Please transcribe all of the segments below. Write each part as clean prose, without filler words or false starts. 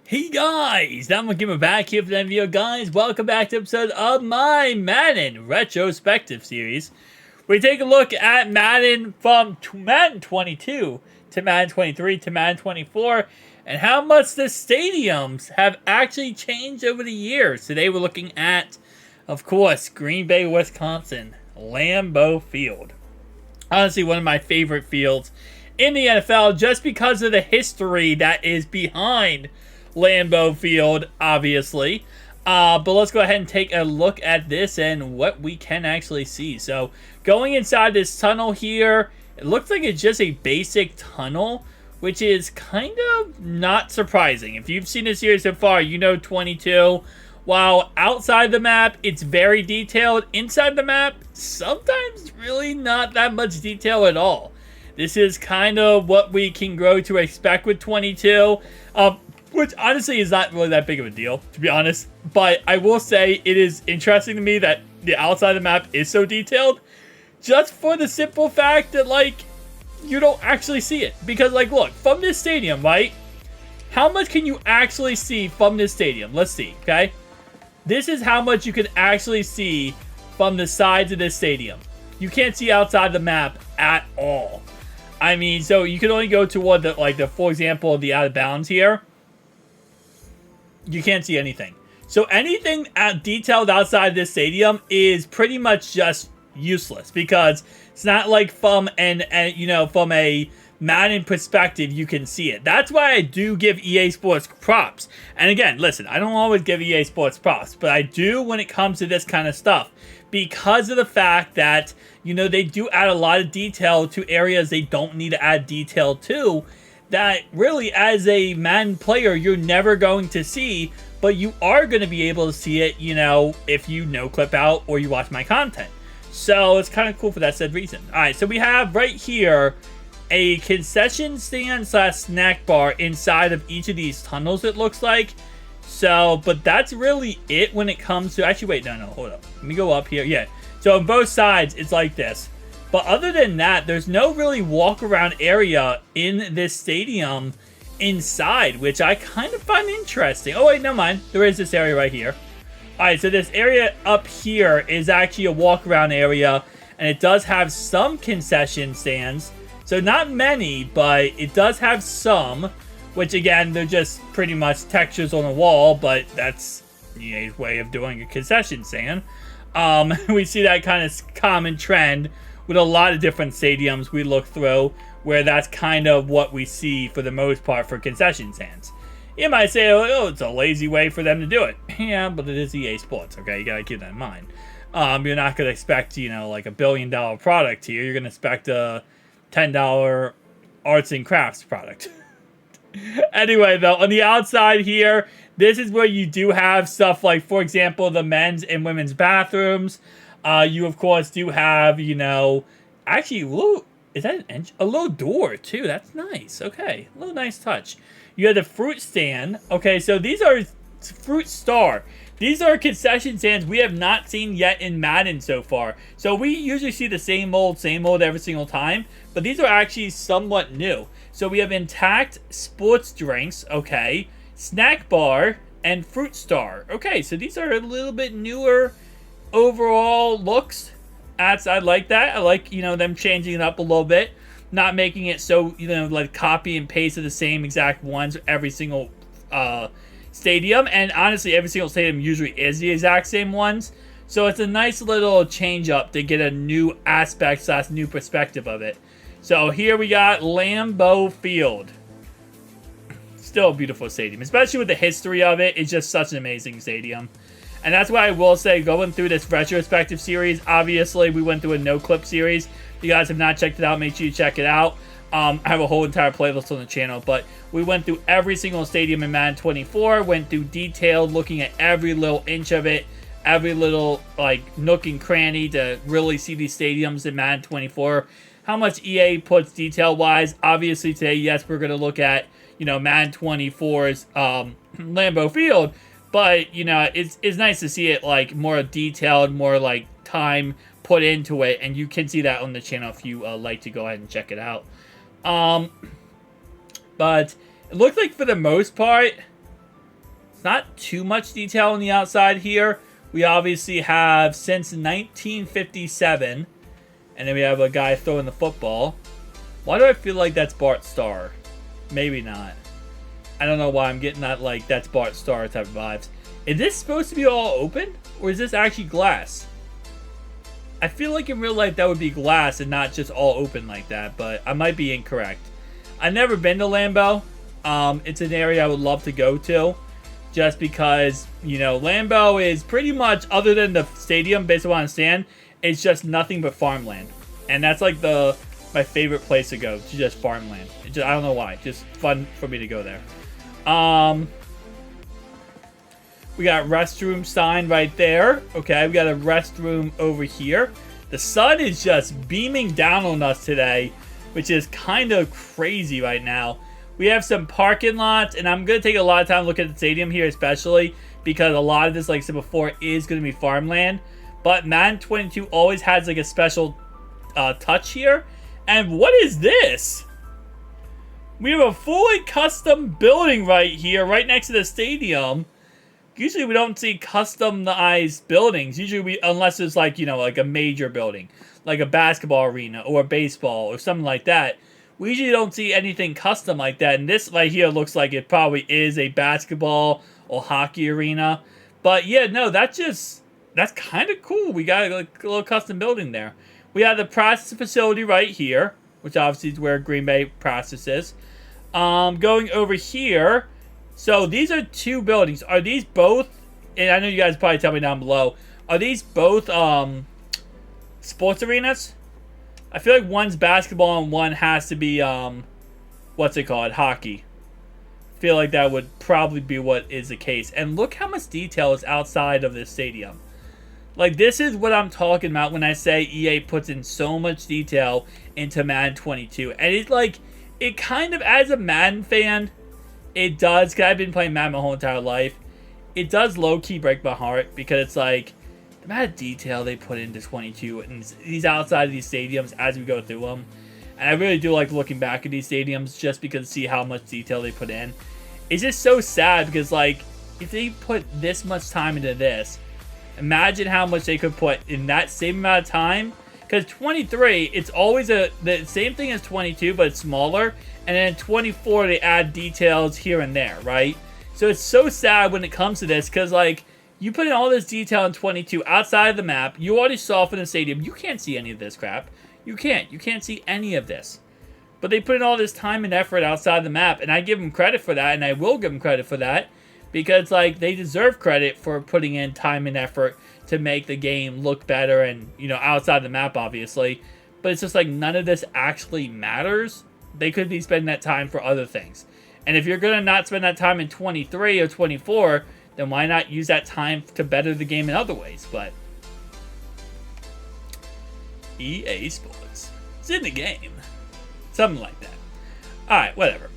Hey guys, I'm Gamer back here for the video, guys. Welcome back to episode of my Madden retrospective series. We take a look at Madden from Madden 22 to Madden 23 to Madden 24 and how much the stadiums have actually changed over the years. Today we're looking at, of course, Green Bay, Wisconsin, Lambeau Field. Honestly, one of my favorite fields in the NFL just because of the history that is behind Lambeau Field, obviously. But let's go ahead and take a look at this and what we can actually see. So, going inside this tunnel here, it looks like it's just a basic tunnel, which is kind of not surprising. If you've seen the series so far, you know 22. While outside the map, it's very detailed. Inside the map, sometimes really not that much detail at all. This is kind of what we can grow to expect with 22. Which honestly is not really that big of a deal, to be honest. But I will say it is interesting to me that the outside of the map is so detailed. Just for the simple fact that, like, you don't actually see it. Because, like, look, from this stadium, right? How much can you actually see from this stadium? Let's see, okay? This is how much you can actually see from the sides of this stadium. You can't see outside the map at all. I mean, so you can only go toward the, like, for example, the out of bounds here. You can't see anything. So anything detailed outside this stadium is pretty much just useless because it's not like from from a Madden perspective you can see it. That's why I do give EA Sports props. And again, listen, I don't always give EA Sports props, but I do when it comes to this kind of stuff because of the fact that, you know, they do add a lot of detail to areas they don't need to add detail to. That really, as a Madden player, you're never going to see, but you are going to be able to see it, you know, if you Noclip out or you watch my content. So it's kind of cool for that said reason. Alright, so we have right here a concession stand / snack bar inside of each of these tunnels, it looks like. So, but that's really it when it comes to... Actually, wait, no, hold up. Let me go up here. Yeah, so on both sides, it's like this. But other than that, there's no really walk-around area in this stadium inside, which I kind of find interesting. Oh, wait, never mind. There is this area right here. Alright, so this area up here is actually a walk-around area, and it does have some concession stands. So not many, but it does have some, which, again, they're just pretty much textures on the wall, but that's EA's way of doing a concession stand. We see that kind of common trend with a lot of different stadiums we look through, where that's kind of what we see for the most part for concession stands. You might say, oh, it's a lazy way for them to do it. Yeah, but it is EA Sports, okay? You gotta keep that in mind. You're not gonna expect, you know, like $1 billion product here. You're gonna expect a $10 arts and crafts product. Anyway, though, on the outside here, this is where you do have stuff like, for example, the men's and women's bathrooms. You, of course, do have, you know, actually, is that a little door, too? That's nice. Okay, a little nice touch. You have the fruit stand. Okay, so these are Fruit Star. These are concession stands we have not seen yet in Madden so far. So we usually see the same old every single time. But these are actually somewhat new. So we have intact sports drinks, okay, snack bar, and Fruit Star. Okay, so these are a little bit newer overall looks. I like that. I like, you know, them changing it up a little bit, not making it so, you know, like copy and paste of the same exact ones every single stadium. And honestly, every single stadium usually is the exact same ones, so it's a nice little change up to get a new aspect / new perspective of it. So here we got Lambeau Field. Still a beautiful stadium, especially with the history of it. It's just such an amazing stadium. And that's why I will say, going through this retrospective series, obviously we went through a no-clip series. If you guys have not checked it out, make sure you check it out. I have a whole entire playlist on the channel, but we went through every single stadium in Madden 24, went through detailed, looking at every little inch of it, every little, like, nook and cranny to really see these stadiums in Madden 24. How much EA puts detail-wise. Obviously today, yes, we're going to look at, you know, Madden 24's Lambeau Field. But, you know, it's nice to see it, like, more detailed, more, like, time put into it. And you can see that on the channel if you like to go ahead and check it out. But it looks like for the most part, It's not too much detail on the outside here. We obviously have since 1957. And then we have a guy throwing the football. Why do I feel like that's Bart Starr? Maybe not. I don't know why I'm getting that, like, that's Bart Starr type of vibes. Is this supposed to be all open? Or is this actually glass? I feel like in real life that would be glass and not just all open like that. But I might be incorrect. I've never been to Lambeau. It's an area I would love to go to. Just because, you know, Lambeau is pretty much, other than the stadium, based on what I understand, it's just nothing but farmland. And that's like my favorite place to go, to just farmland. I don't know why. Just fun for me to go there. We got restroom sign right there. Okay, we got a restroom over here. The sun is just beaming down on us today, which is kind of crazy right now. We have some parking lots, and I'm going to take a lot of time looking at the stadium here, especially because a lot of this, like I said before, is going to be farmland. But Madden 22 always has like a special touch here. And what is this? We have a fully custom building right here, right next to the stadium. Usually we don't see customized buildings. Usually unless it's like, you know, like a major building. Like a basketball arena or a baseball or something like that. We usually don't see anything custom like that. And this right here looks like it probably is a basketball or hockey arena. But yeah, no, that's kind of cool. We got a little custom building there. We have the process facility right here, which obviously is where Green Bay processes. Going over here, so these are two buildings. Are these both, and I know you guys probably tell me down below, are these both sports arenas? I feel like one's basketball and one has to be, what's it called, hockey. I feel like that would probably be what is the case. And look how much detail is outside of this stadium. Like, this is what I'm talking about when I say EA puts in so much detail into Madden 22. And it's like, it kind of, as a Madden fan, it does, because I've been playing Madden my whole entire life, it does low-key break my heart, because it's like, the amount of detail they put into 22, and these outside of these stadiums as we go through them. And I really do like looking back at these stadiums, just because see how much detail they put in. It's just so sad, because like, if they put this much time into this, imagine how much they could put in that same amount of time. Because 23, it's always the same thing as 22, but it's smaller. And then 24, they add details here and there, right? So it's so sad when it comes to this, because like, you put in all this detail in 22 outside of the map. You already saw it in the stadium. You can't see any of this crap. You can't. You can't see any of this. But they put in all this time and effort outside the map. And I give them credit for that. And I will give them credit for that. Because, like, they deserve credit for putting in time and effort to make the game look better. And, you know, outside the map, obviously. But it's just like none of this actually matters. They could be spending that time for other things. And if you're going to not spend that time in 23 or 24... then why not use that time to better the game in other ways? But EA Sports, it's in the game, something like that. All right, whatever.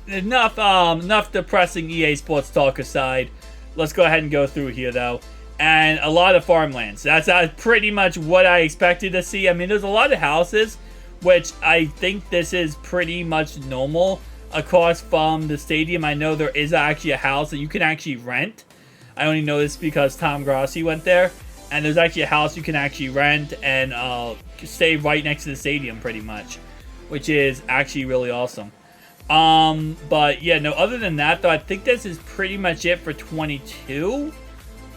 Enough depressing EA Sports talk aside. Let's go ahead and go through here though. And a lot of farmlands. That's pretty much what I expected to see. I mean, there's a lot of houses, which I think this is pretty much normal across from the stadium. I know there is actually a house that you can actually rent. I only know this because Tom Grossi went there. And there's actually a house you can actually rent and stay right next to the stadium pretty much. Which is actually really awesome. But yeah, no, other than that though, I think this is pretty much it for 22.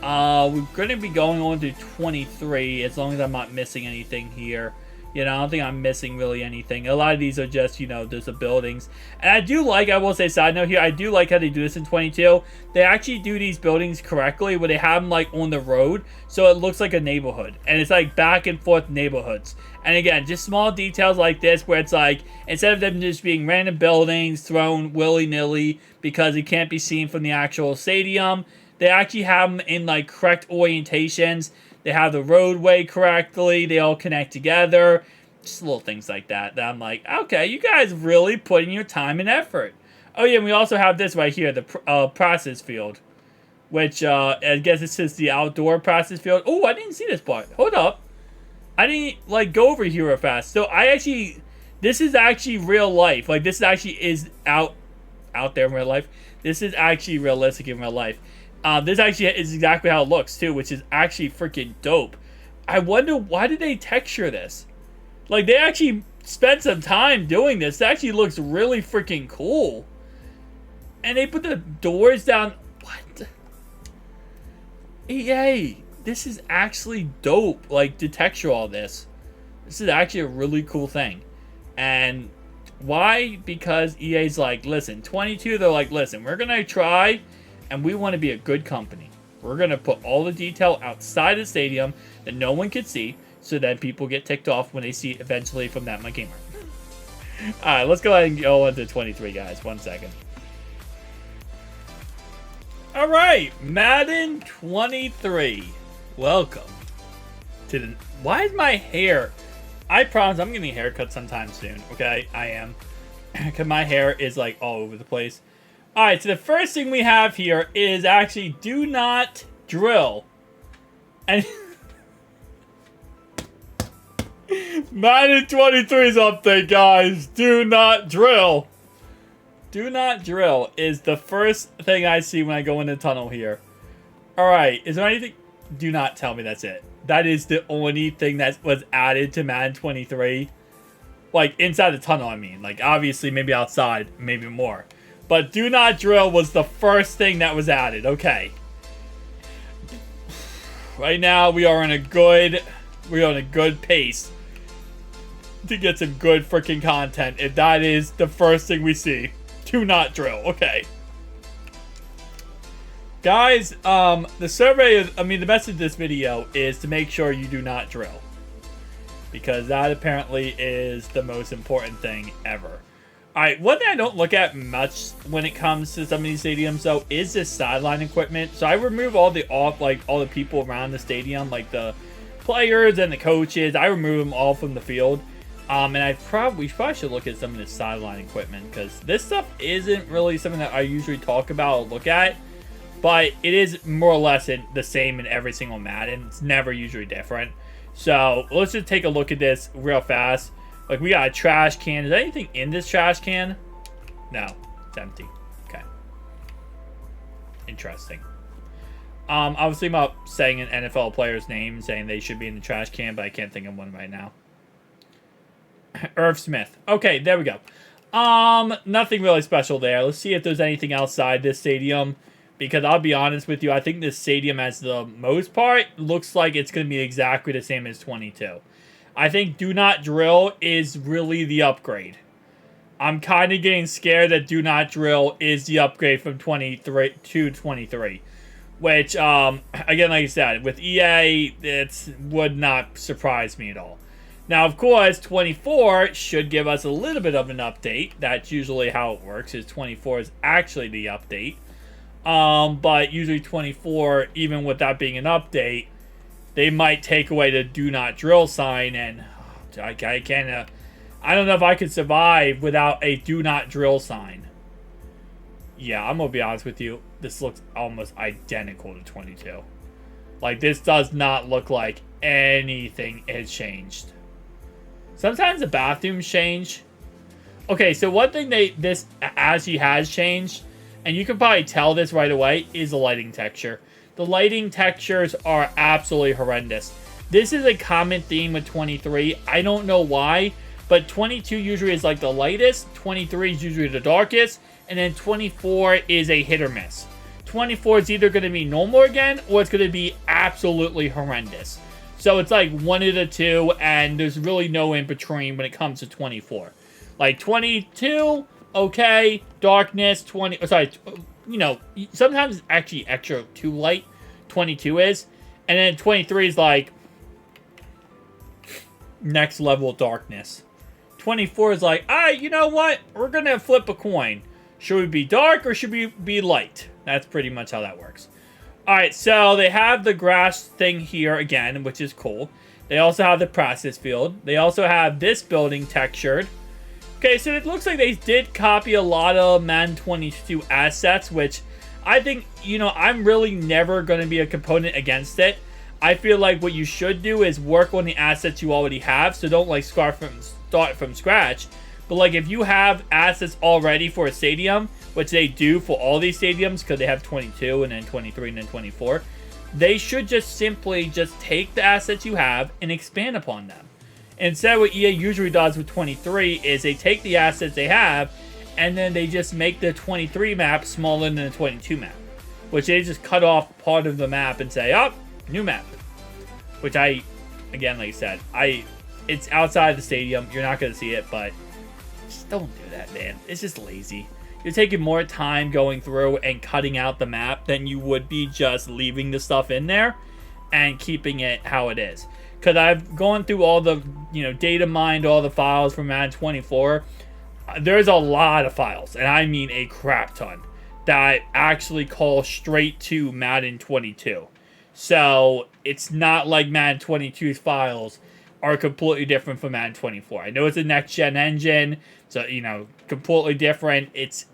We're going to be going on to 23 as long as I'm not missing anything here. You know, I don't think I'm missing really anything. A lot of these are just, you know, there's the buildings. And I do like, I will say side note here, I do like how they do this in 22. They actually do these buildings correctly where they have them like on the road. So it looks like a neighborhood. And it's like back and forth neighborhoods. And again, just small details like this where it's like, instead of them just being random buildings thrown willy-nilly because it can't be seen from the actual stadium, they actually have them in like correct orientations. They have the roadway correctly. They all connect together. Just little things like that. That I'm like, okay, you guys really put in your time and effort. Oh, yeah, and we also have this right here, the process field. Which, I guess this is the outdoor process field. Oh, I didn't see this part. Hold up. I didn't, like, go over here real fast. So, this is actually real life. Like, this actually is out there in real life. This is actually realistic in real life. This actually is exactly how it looks too, which is actually freaking dope. I wonder, why did they texture this? Like, they actually spent some time doing this. It actually looks really freaking cool. And they put the doors down. What? EA, this is actually dope. Like, to texture all this. This is actually a really cool thing. And why? Because EA's like, listen, 22, they're like, listen, we're going to try, and we want to be a good company. We're going to put all the detail outside the stadium that no one can see, so that people get ticked off when they see it eventually from that my gamer. Alright, let's go ahead and go on to 23, guys. 1 second. Alright, Madden 23. Welcome to the... Why is my hair... I promise I'm getting a haircut sometime soon, okay? I am. Because my hair is, like, all over the place. Alright, so the first thing we have here is actually do not drill. And... Madden 23's update, guys. Do not drill. Do not drill is the first thing I see when I go in the tunnel here. Alright, is there anything... Do not tell me that's it. That is the only thing that was added to Madden 23. Like, inside the tunnel, I mean. Like, obviously, maybe outside, maybe more. But do not drill was the first thing that was added. Okay. Right now, we are on a good pace to get some good freaking content. If that is the first thing we see. Do not drill. Okay. Guys, the survey is, the message of this video is to make sure you do not drill. Because that apparently is the most important thing ever. Alright, one thing I don't look at much when it comes to some of these stadiums, though, is this sideline equipment. So I remove all the people around the stadium, like the players and the coaches. I remove them all from the field. And we probably should look at some of the sideline equipment, because this stuff isn't really something that I usually talk about or look at. But it is more or less the same in every single Madden. It's never usually different. So let's just take a look at this real fast. Like, we got a trash can. Is there anything in this trash can? No, it's empty. Okay. Interesting. I was thinking about saying an NFL player's name, saying they should be in the trash can, but I can't think of one right now. Irv Smith. Okay, there we go. Nothing really special there. Let's see if there's anything outside this stadium. Because I'll be honest with you, I think this stadium, as the most part, looks like it's going to be exactly the same as 22. I think Do Not Drill is really the upgrade. I'm kind of getting scared that Do Not Drill is the upgrade from 23 to 23. Which, again, like I said, with EA, it would not surprise me at all. Now, of course, 24 should give us a little bit of an update. That's usually how it works, is 24 is actually the update. But usually 24, even with that being an update, they might take away the Do Not Drill sign, and I don't know if I could survive without a Do Not Drill sign. Yeah, I'm gonna be honest with you, this looks almost identical to 22. Like, this does not look like anything has changed. Sometimes the bathrooms change. Okay, so one thing this actually has changed, and you can probably tell this right away, is the lighting texture. The lighting textures are absolutely horrendous. This is a common theme with 23. I don't know why, but 22 usually is like the lightest, 23 is usually the darkest, and then 24 is a hit or miss. 24 is either going to be normal again, or it's going to be absolutely horrendous. So it's like one of the two, and there's really no in between when it comes to 24. Like 22... okay, darkness, sometimes it's actually extra too light, 22 is, and then 23 is like, next level darkness. 24 is like, you know what, we're gonna flip a coin. Should we be dark, or should we be light? That's pretty much how that works. Alright, so they have the grass thing here again, which is cool. They also have the practice field. They also have this building textured. Okay, so it looks like they did copy a lot of Madden 22 assets, which I think, I'm really never going to be a component against it. I feel like what you should do is work on the assets you already have, so don't, start from scratch. But, if you have assets already for a stadium, which they do for all these stadiums because they have 22 and then 23 and then 24, they should just simply just take the assets you have and expand upon them. Instead, what EA usually does with 23 is they take the assets they have and then they just make the 23 map smaller than the 22 map, which they just cut off part of the map and say, oh, new map. Which again, like I said, it's outside the stadium. You're not going to see it, but just don't do that, man. It's just lazy. You're taking more time going through and cutting out the map than you would be just leaving the stuff in there and keeping it how it is. Because I've gone through all the, data mined all the files from Madden 24. There's a lot of files, and I mean a crap ton, that actually call straight to Madden 22. So it's not like Madden 22's files are completely different from Madden 24. I know it's a next-gen engine, so, completely different. It's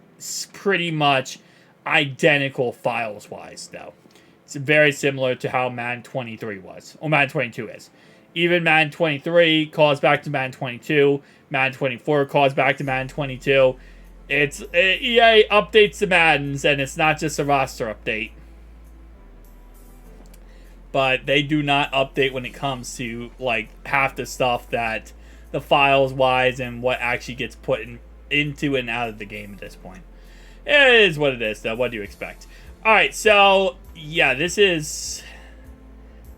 pretty much identical files-wise, though. It's very similar to how Madden 23 was, or Madden 22 is. Even Madden 23 calls back to Madden 22. Madden 24 calls back to Madden 22. EA updates the Maddens, and it's not just a roster update. But they do not update when it comes to, like, half the stuff that the files-wise and what actually gets put into and out of the game at this point. It is what it is, though. What do you expect? Alright, so, yeah, this is...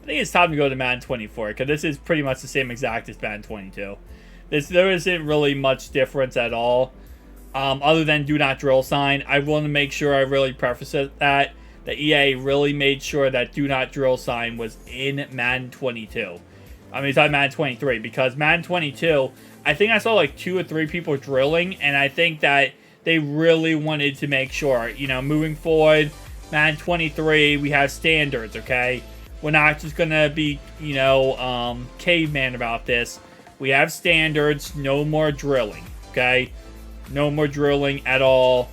I think it's time to go to Madden 24, because this is pretty much the same exact as Madden 22. There isn't really much difference at all, other than do not drill sign. I want to make sure I really preface that EA really made sure that do not drill sign was in Madden 22. I mean, it's on Madden 23, because Madden 22, I think I saw like 2 or 3 people drilling, and I think that they really wanted to make sure, moving forward, Madden 23, we have standards, okay? We're not just going to be, caveman about this. We have standards, no more drilling, okay? No more drilling at all,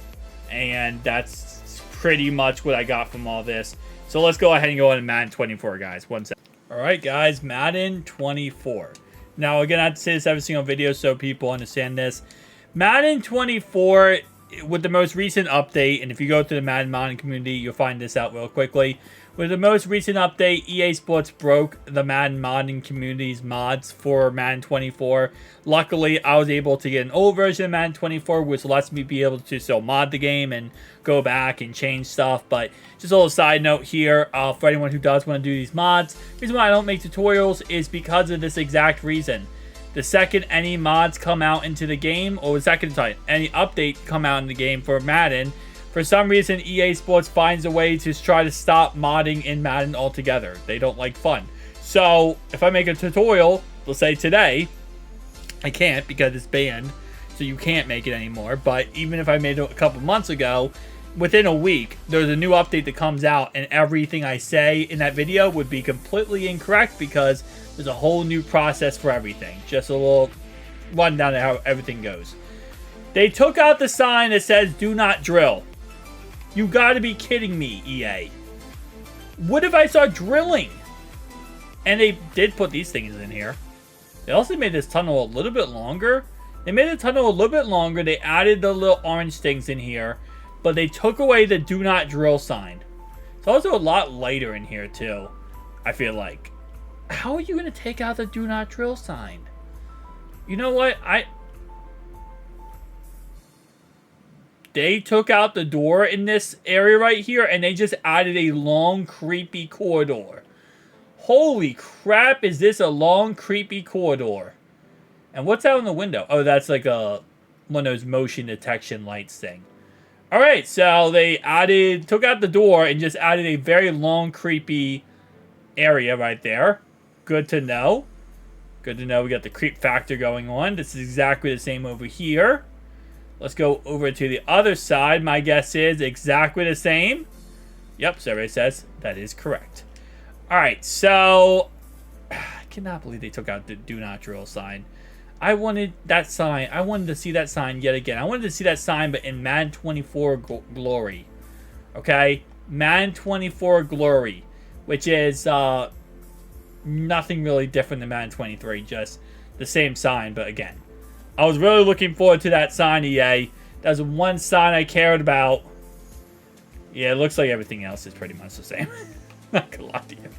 and that's pretty much what I got from all this. So let's go ahead and go into Madden 24, guys. One second. Alright, guys, Madden 24. Now, again, I have to say this every single video so people understand this. Madden 24, with the most recent update, and if you go to the Madden modding community, you'll find this out real quickly. With the most recent update, EA Sports broke the Madden modding community's mods for Madden 24. Luckily, I was able to get an old version of Madden 24, which lets me be able to still mod the game and go back and change stuff. But just a little side note here, for anyone who does want to do these mods, the reason why I don't make tutorials is because of this exact reason. The second any mods come out into the game, or the second time any update come out in the game for Madden, for some reason, EA Sports finds a way to try to stop modding in Madden altogether. They don't like fun. So, if I make a tutorial, let's say today, I can't because it's banned, so you can't make it anymore. But even if I made it a couple months ago, within a week, there's a new update that comes out, and everything I say in that video would be completely incorrect because there's a whole new process for everything. Just a little rundown of how everything goes. They took out the sign that says, "Do not drill." You gotta be kidding me, EA. What if I saw drilling? And they did put these things in here. They also made this tunnel a little bit longer. They made the tunnel a little bit longer. They added the little orange things in here. But they took away the do not drill sign. It's also a lot lighter in here, too. I feel like. How are you going to take out the do not drill sign? You know what? They took out the door in this area right here, and they just added a long, creepy corridor. Holy crap, is this a long, creepy corridor? And what's out in the window? Oh, that's like one of those motion detection lights thing. Alright, so they took out the door and just added a very long, creepy area right there. Good to know. Good to know we got the creep factor going on. This is exactly the same over here. Let's go over to the other side. My guess is exactly the same. Yep, survey says that is correct. Alright, so I cannot believe they took out the do not drill sign. I wanted that sign. I wanted to see that sign yet again. I wanted to see that sign, but in Madden 24 Glory. Okay? Madden 24 Glory, which is nothing really different than Madden 23, just the same sign, but again. I was really looking forward to that sign, EA. That's one sign I cared about. Yeah, it looks like everything else is pretty much the same. Not gonna lie to you.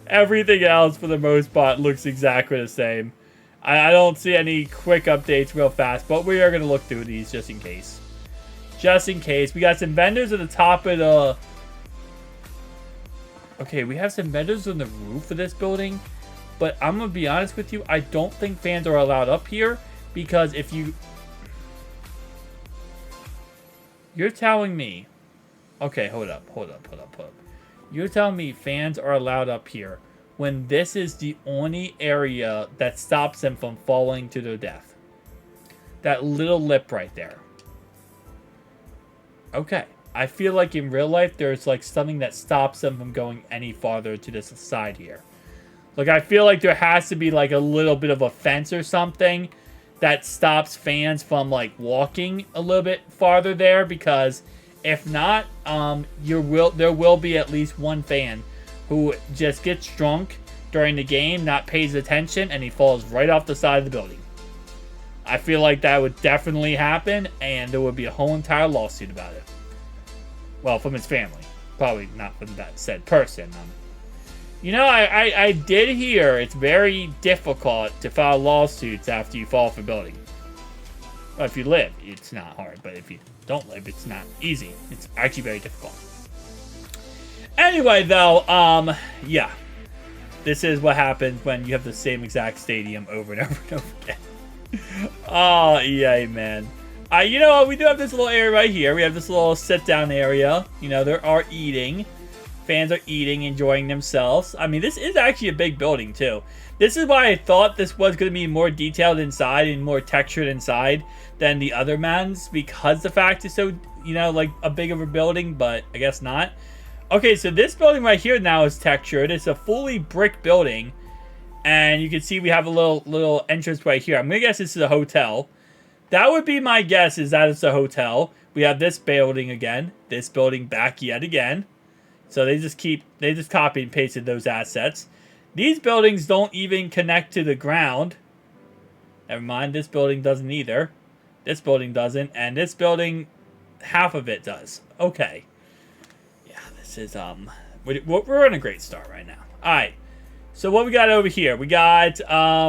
Everything else, for the most part, looks exactly the same. I don't see any quick updates real fast, but we are going to look through these just in case. Just in case. We got some vendors at the top of the... Okay, we have some vendors on the roof of this building, but I'm going to be honest with you, I don't think fans are allowed up here, because if you... You're telling me... Okay, hold up. You're telling me fans are allowed up here when this is the only area that stops them from falling to their death. That little lip right there. Okay. I feel like in real life there's like something that stops them from going any farther to this side here. Like I feel like there has to be like a little bit of a fence or something that stops fans from like walking a little bit farther there, because if not, there will be at least one fan who just gets drunk during the game, not pays attention, and he falls right off the side of the building. I feel like that would definitely happen, and there would be a whole entire lawsuit about it. Well, from his family. Probably not from that said person. You know, I did hear it's very difficult to file lawsuits after you fall off a building. Well, if you live, it's not hard, but if you don't live, it's not easy. It's actually very difficult. Anyway, though, yeah. This is what happens when you have the same exact stadium over and over and over again. Oh, yay, man. You know what? We do have this little area right here. We have this little sit-down area. You know, there are eating. Fans are eating, enjoying themselves. I mean, this is actually a big building, too. This is why I thought this was going to be more detailed inside and more textured inside than the other Maddens, because the fact is so, you know, like a big of a building, but I guess not. Okay, so this building right here now is textured. It's a fully brick building, and you can see we have a little entrance right here. I'm going to guess this is a hotel. That would be my guess, is that it's a hotel. We have this building again, this building back yet again. So they just copied and pasted those assets. These buildings don't even connect to the ground. Never mind, this building doesn't either. This building doesn't, and this building, half of it does. Okay. Yeah, this is, we're on a great start right now. Alright, so what we got over here? We got,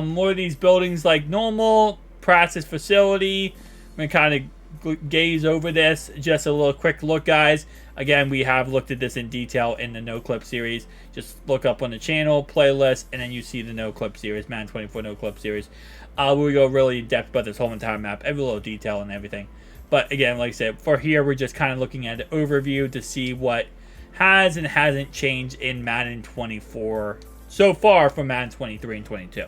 more of these buildings like normal, practice facility. We're going to kind of gaze over this. Just a little quick look, guys. Again, we have looked at this in detail in the Noclipped series. Just look up on the channel, playlist, and then you see the Noclipped series, Madden 24 Noclipped series. Where we go really in depth about this whole entire map, every little detail and everything. But again, like I said, for here, we're just kind of looking at an overview to see what has and hasn't changed in Madden 24 so far from Madden 23 and 22.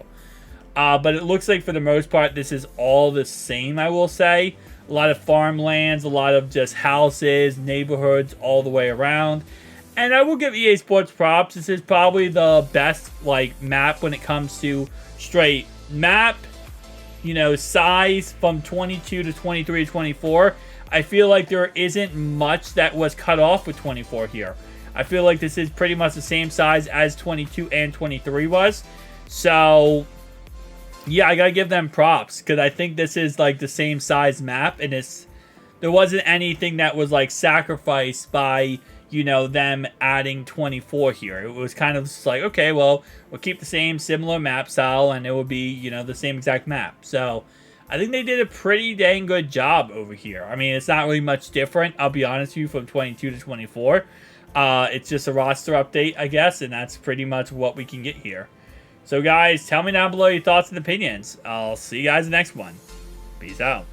But it looks like for the most part, this is all the same, I will say. A lot of farmlands, a lot of just houses, neighborhoods all the way around. And I will give EA Sports props. This is probably the best like map when it comes to straight map, you know, size from 22 to 23 to 24. I feel like there isn't much that was cut off with 24 here. I feel like this is pretty much the same size as 22 and 23 was. So yeah, I gotta give them props, because I think this is like the same size map, and there wasn't anything that was like sacrificed by, you know, them adding 24 here. It was kind of just like, okay, well, we'll keep the same similar map style, and it will be, you know, the same exact map. So I think they did a pretty dang good job over here. I mean, it's not really much different, I'll be honest with you, from 22 to 24. It's just a roster update, I guess, and that's pretty much what we can get here. So guys, tell me down below your thoughts and opinions. I'll see you guys in the next one. Peace out.